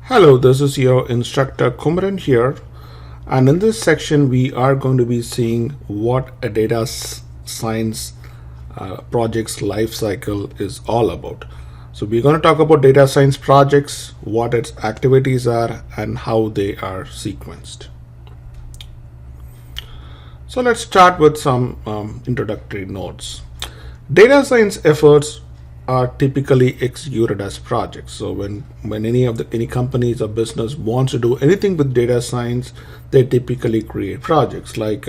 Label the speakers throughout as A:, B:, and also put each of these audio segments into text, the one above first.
A: Hello, this is your instructor Kumaran here, and in this section we are going to be seeing what a data science project's life cycle is all about. So we're going to talk about data science projects, what its activities are, and how they are sequenced. So let's start with some introductory notes. Data science efforts are typically executed as projects. So when any companies or business wants to do anything with data science, they typically create projects. Like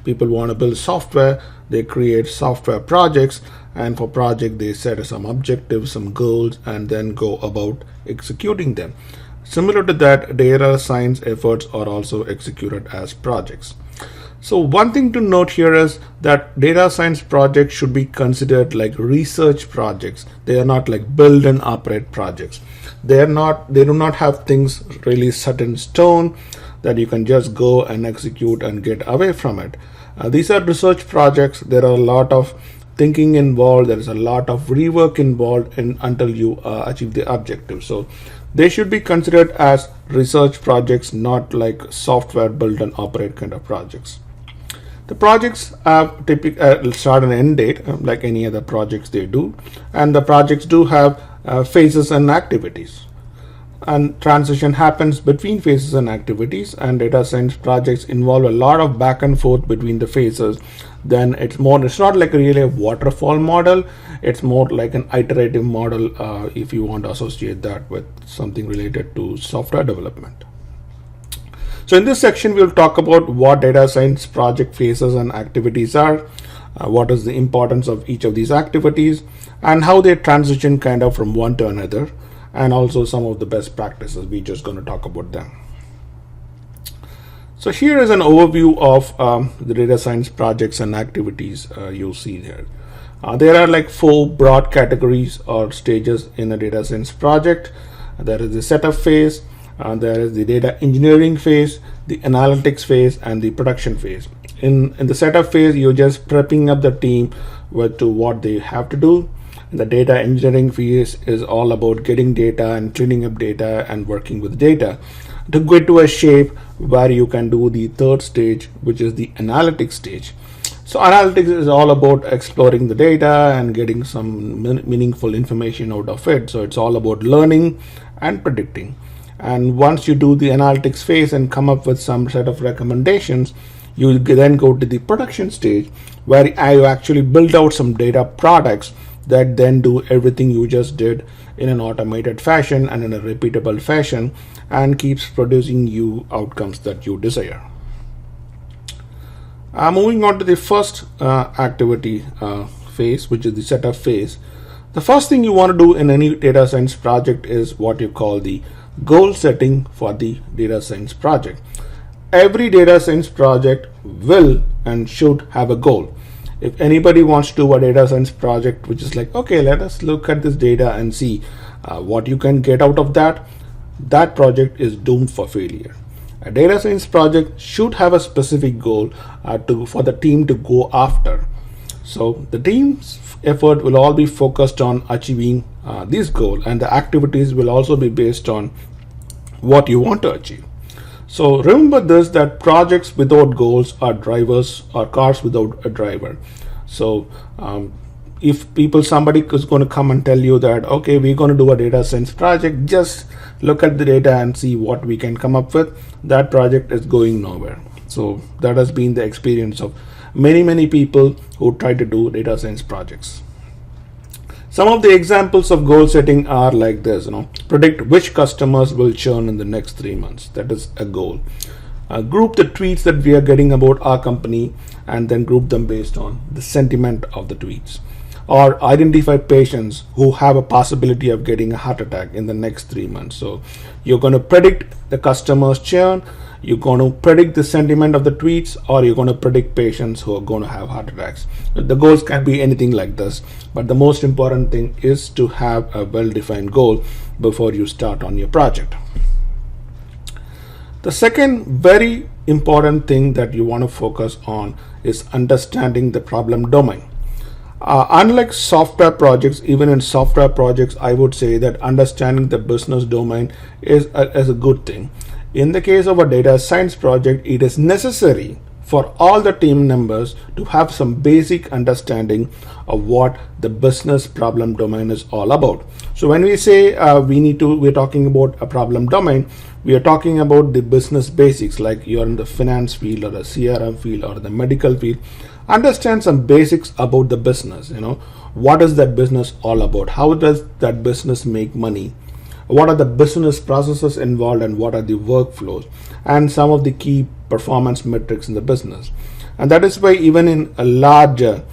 A: people want to build software, they create software projects, and for project they set some objectives, some goals, and then go about executing them. Similar to that, data science efforts are also executed as projects. So one thing to note here is that data science projects should be considered like research projects. They are not like build and operate projects. They do not have things really set in stone that you can just go and execute and get away from it. These are research projects. There are a lot of thinking involved. There is a lot of rework involved until you achieve the objective. So they should be considered as research projects, not like software build and operate kind of projects. The projects have typically start and end date like any other projects they do, and the projects do have phases and activities. And transition happens between phases and activities, and data science projects involve a lot of back and forth between the phases. Then it's not like really a waterfall model, it's more like an iterative model if you want to associate that with something related to software development. So in this section, we'll talk about what data science project phases and activities are, what is the importance of each of these activities, and how they transition kind of from one to another, and also some of the best practices. We're just going to talk about them. So here is an overview of the data science projects and activities you'll see here. There are like 4 broad categories or stages in a data science project. There is the setup phase, there is the data engineering phase, the analytics phase, and the production phase. In the setup phase, you're just prepping up the team to what they have to do. The data engineering phase is all about getting data and cleaning up data and working with data to get to a shape where you can do the third stage, which is the analytics stage. So analytics is all about exploring the data and getting some meaningful information out of it. So it's all about learning and predicting. And once you do the analytics phase and come up with some set of recommendations, you then go to the production stage where you actually build out some data products that then do everything you just did in an automated fashion and in a repeatable fashion and keeps producing you outcomes that you desire. Moving on to the first activity phase, which is the setup phase. The first thing you want to do in any data science project is what you call the goal setting for the data science project. Every data science project will and should have a goal. If anybody wants to do a data science project which is like, okay, let us look at this data and see what you can get out of that project is doomed for failure. A data science project should have a specific goal for the team to go after. So the team's effort will all be focused on achieving this goal, and the activities will also be based on what you want to achieve. So remember this, that projects without goals are drivers or cars without a driver. So if somebody is going to come and tell you that, okay, we're going to do a data science project, just look at the data and see what we can come up with, that project is going nowhere. So that has been the experience of many people who try to do data science projects. Some of the examples of goal setting are like this, predict which customers will churn in the next 3 months. That is a goal. Group the tweets that we are getting about our company and then group them based on the sentiment of the tweets. Or identify patients who have a possibility of getting a heart attack in the next 3 months. So you're going to predict the customer's churn, you're going to predict the sentiment of the tweets, or you're going to predict patients who are going to have heart attacks. The goals can be anything like this, but the most important thing is to have a well-defined goal before you start on your project. The second very important thing that you want to focus on is understanding the problem domain. Unlike software projects, even in software projects, I would say that understanding the business domain is a good thing. In the case of a data science project, it is necessary for all the team members to have some basic understanding of what the business problem domain is all about. So when we say we're talking about a problem domain, we are talking about the business basics, like you're in the finance field or the CRM field or the medical field. Understand some basics about the business. What is that business all about? How does that business make money? What are the business processes involved, and what are the workflows, and some of the key performance metrics in the business. And that is why even in a larger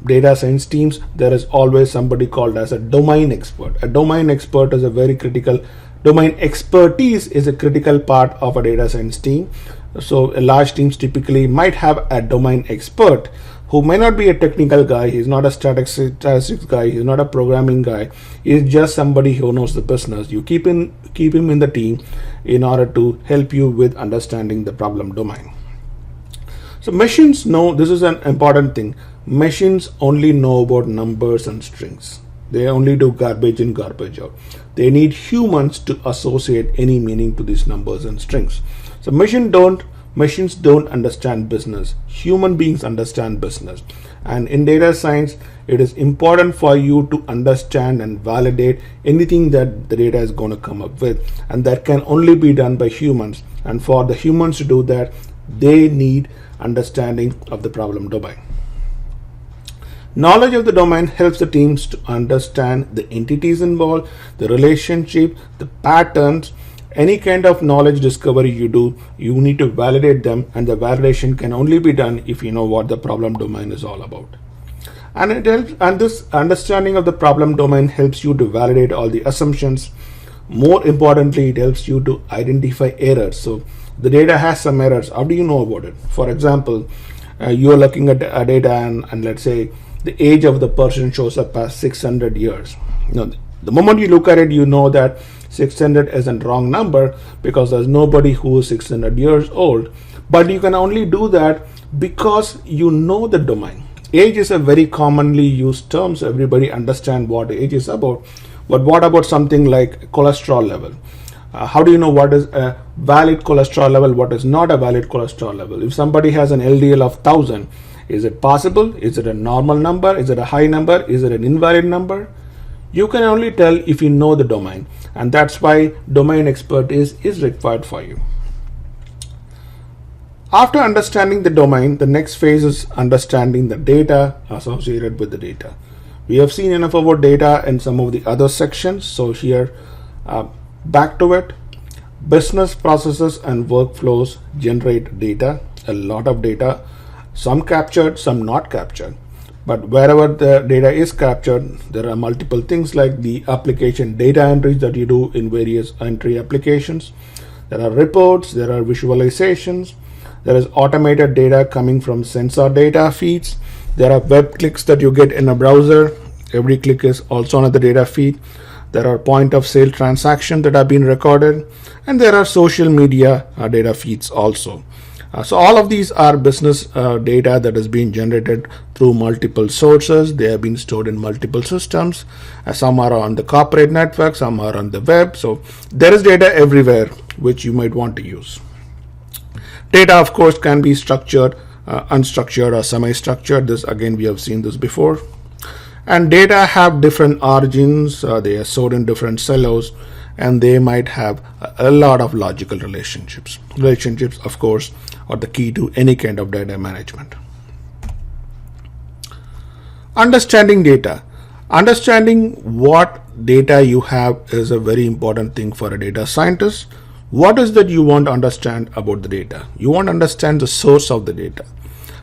A: data science teams, there is always somebody called as a domain expert. A domain expert is a very critical. Domain expertise is a critical part of a data science team. So large teams typically might have a domain expert who may not be a technical guy. He's not a statistics guy. He's not a programming guy. He's just somebody who knows the business. You keep him in the team in order to help you with understanding the problem domain. So machines know, this is an important thing. Machines only know about numbers and strings. They only do garbage in, garbage out. They need humans to associate any meaning to these numbers and strings. So machines don't understand business. Human beings understand business. And in data science, it is important for you to understand and validate anything that the data is going to come up with. And that can only be done by humans. And for the humans to do that, they need understanding of the problem domain. Knowledge of the domain helps the teams to understand the entities involved, the relationship, the patterns. Any kind of knowledge discovery you do, you need to validate them, and the validation can only be done if you know what the problem domain is all about. And it helps, and this understanding of the problem domain helps you to validate all the assumptions. More importantly, it helps you to identify errors. So the data has some errors. How do you know about it? For example, you are looking at a data and let's say the age of the person shows up as 600 years. The moment you look at it, you know that 600 is a wrong number because there's nobody who is 600 years old. But you can only do that because you know the domain. Age is a very commonly used term, so everybody understands what age is about. But what about something like cholesterol level? How do you know what is a valid cholesterol level, what is not a valid cholesterol level? If somebody has an LDL of 1000, is it possible? Is it a normal number? Is it a high number? Is it an invalid number? You can only tell if you know the domain, and that's why domain expertise is required for you. After understanding the domain, the next phase is understanding the data associated with the data. We have seen enough about data in some of the other sections, so here back to it. Business processes and workflows generate data, a lot of data, some captured, some not captured. But wherever the data is captured, there are multiple things like the application data entries that you do in various entry applications. There are reports, there are visualizations, there is automated data coming from sensor data feeds. There are web clicks that you get in a browser. Every click is also another data feed. There are point of sale transactions that have been recorded, and there are social media data feeds also. So all of these are business data that has been generated through multiple sources. They have been stored in multiple systems. Some are on the corporate network, some are on the web. So there is data everywhere which you might want to use. Data, of course, can be structured, unstructured, or semi-structured. This again, we have seen this before. And data have different origins. They are stored in different silos, and they might have a lot of logical relationships. Relationships, of course, are the key to any kind of data management. Understanding data. Understanding what data you have is a very important thing for a data scientist. What is that you want to understand about the data? You want to understand the source of the data.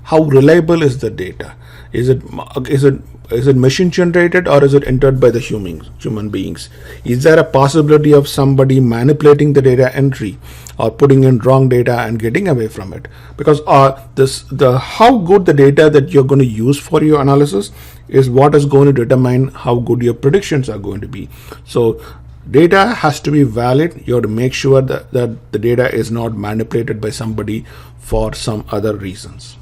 A: How reliable is the data? Is it machine generated, or is it entered by the human beings? Is there a possibility of somebody manipulating the data entry or putting in wrong data and getting away from it? Because how good the data that you're going to use for your analysis is what is going to determine how good your predictions are going to be. So data has to be valid. You have to make sure that the data is not manipulated by somebody for some other reasons.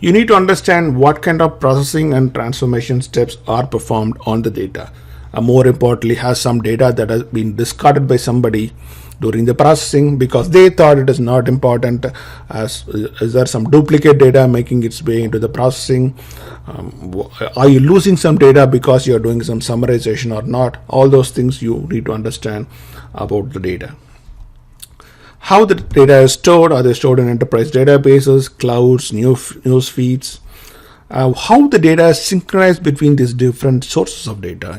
A: You need to understand what kind of processing and transformation steps are performed on the data. More importantly, has some data that has been discarded by somebody during the processing because they thought it is not important. Is there some duplicate data making its way into the processing? Are you losing some data because you're doing some summarization or not? All those things you need to understand about the data. How the data is stored. Are they stored in enterprise databases, clouds, news feeds? How the data is synchronized between these different sources of data.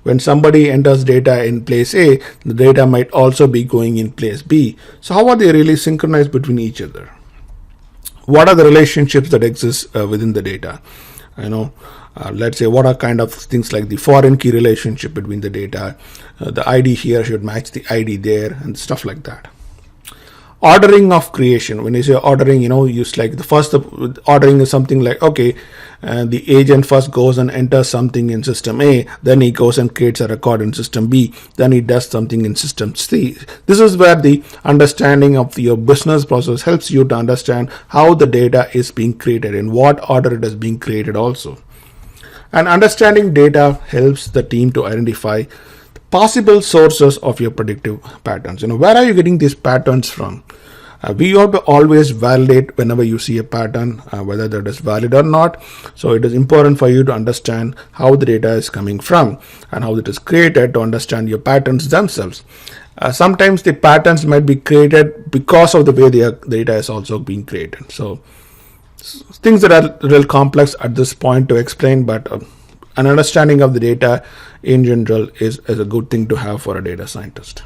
A: When somebody enters data in place A, the data might also be going in place B. So how are they really synchronized between each other? What are the relationships that exist within the data? Let's say what are kind of things like the foreign key relationship between the data, the ID here should match the ID there, and stuff like that. Ordering of creation. When you say ordering, use like the first ordering is something like, okay, the agent first goes and enters something in system A, then he goes and creates a record in system B, then he does something in system C. This is where the understanding of your business process helps you to understand how the data is being created, in what order it is being created also. And understanding data helps the team to identify possible sources of your predictive patterns. Where are you getting these patterns from? We have to always validate whenever you see a pattern, whether that is valid or not. So it is important for you to understand how the data is coming from and how it is created to understand your patterns themselves. Sometimes the patterns might be created because of the way the data is also being created. So things that are real complex at this point to explain, but an understanding of the data in general is a good thing to have for a data scientist.